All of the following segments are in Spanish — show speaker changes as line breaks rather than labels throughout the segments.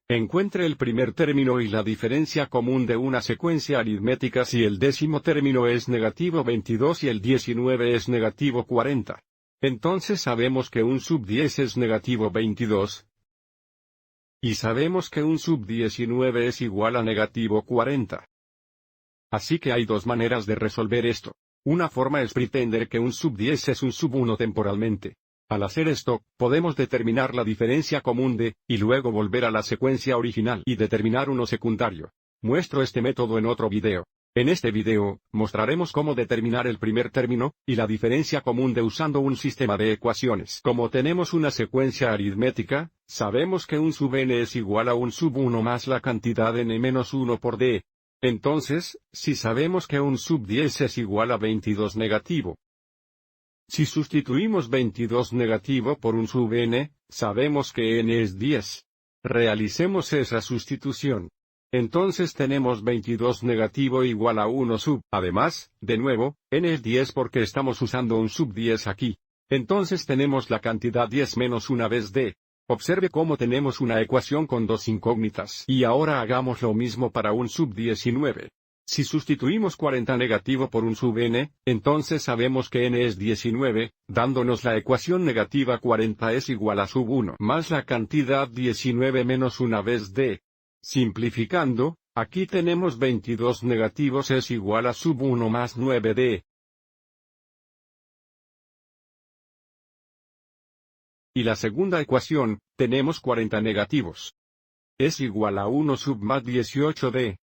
Encuentre el primer término y la diferencia común de una secuencia aritmética si el décimo término es negativo 22 y el 19 es negativo 40. Entonces sabemos que un sub 10 es negativo 22. Y sabemos que un sub 19 es igual a negativo 40. Así que hay dos maneras de resolver esto. Una forma es pretender que un sub 10 es un sub 1 temporalmente. Al hacer esto, podemos determinar la diferencia común de, y luego volver a la secuencia original y determinar uno secundario. Muestro este método en otro video. En este video, mostraremos cómo determinar el primer término, y la diferencia común de usando un sistema de ecuaciones. Como tenemos una secuencia aritmética, sabemos que un sub n es igual a un sub 1 más la cantidad n-1 por d. Entonces, si sabemos que un sub 10 es igual a 22 negativo. Si sustituimos 22 negativo por un sub n, sabemos que n es 10. Realicemos esa sustitución. Entonces tenemos 22 negativo igual a 1 sub. Además, de nuevo, n es 10 porque estamos usando un sub 10 aquí. Entonces tenemos la cantidad 10 menos una vez d. Observe cómo tenemos una ecuación con dos incógnitas. Y ahora hagamos lo mismo para un sub 19. Si sustituimos 40 negativo por un sub n, entonces sabemos que n es 19, dándonos la ecuación negativa 40 es igual a sub 1 más la cantidad 19 menos una vez d. Simplificando, aquí tenemos 22 negativos es igual a sub 1 más 9d. Y la segunda ecuación, tenemos 40 negativos. Es igual a 1 sub más 18d.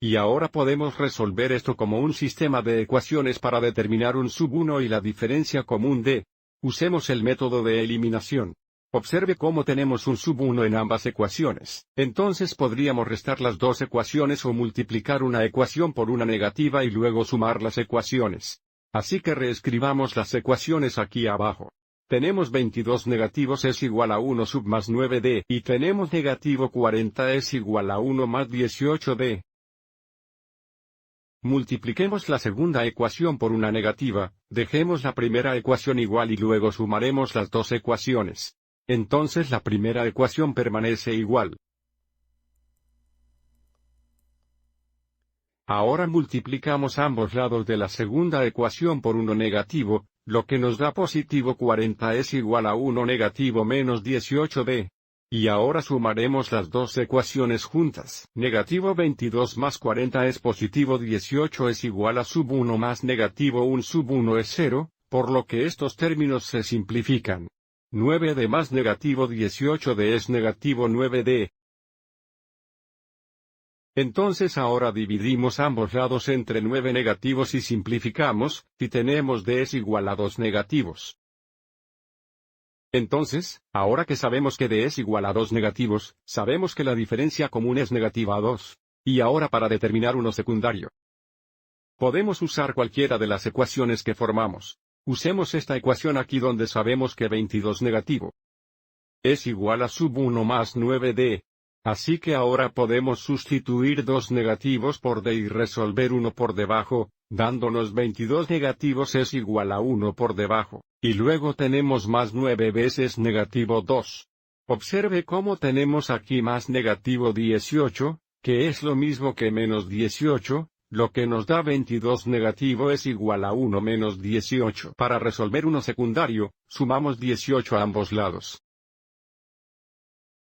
Y ahora podemos resolver esto como un sistema de ecuaciones para determinar un sub 1 y la diferencia común de. Usemos el método de eliminación. Observe cómo tenemos un sub 1 en ambas ecuaciones. Entonces podríamos restar las dos ecuaciones o multiplicar una ecuación por una negativa y luego sumar las ecuaciones. Así que reescribamos las ecuaciones aquí abajo. Tenemos 22 negativos es igual a 1 sub más 9d y tenemos negativo 40 es igual a 1 más 18d. Multipliquemos la segunda ecuación por una negativa, dejemos la primera ecuación igual y luego sumaremos las dos ecuaciones. Entonces la primera ecuación permanece igual. Ahora multiplicamos ambos lados de la segunda ecuación por uno negativo, lo que nos da positivo 40 es igual a 1 negativo menos 18d. Y ahora sumaremos las dos ecuaciones juntas. Negativo 22 más 40 es positivo 18 es igual a sub 1 más negativo 1 sub 1 es 0, por lo que estos términos se simplifican. 9d más negativo 18d es negativo 9d. Entonces ahora dividimos ambos lados entre 9 negativos y simplificamos, y tenemos d es igual a 2 negativos. Entonces, ahora que sabemos que d es igual a 2 negativos, sabemos que la diferencia común es negativa 2. Y ahora para determinar uno secundario. Podemos usar cualquiera de las ecuaciones que formamos. Usemos esta ecuación aquí donde sabemos que 22 negativo es igual a sub 1 más 9d. Así que ahora podemos sustituir dos negativos por d y resolver uno por debajo, dándonos 22 negativos es igual a 1 por debajo, y luego tenemos más 9 veces negativo 2. Observe cómo tenemos aquí más negativo 18, que es lo mismo que menos 18, lo que nos da 22 negativo es igual a 1 menos 18. Para resolver uno secundario, sumamos 18 a ambos lados.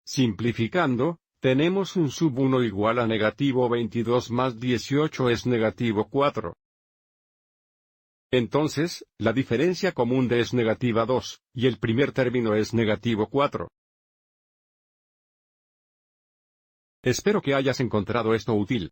Simplificando, tenemos un sub 1 igual a negativo 22 más 18 es negativo 4. Entonces, la diferencia común de es negativa 2, y el primer término es negativo 4. Espero que hayas encontrado esto útil.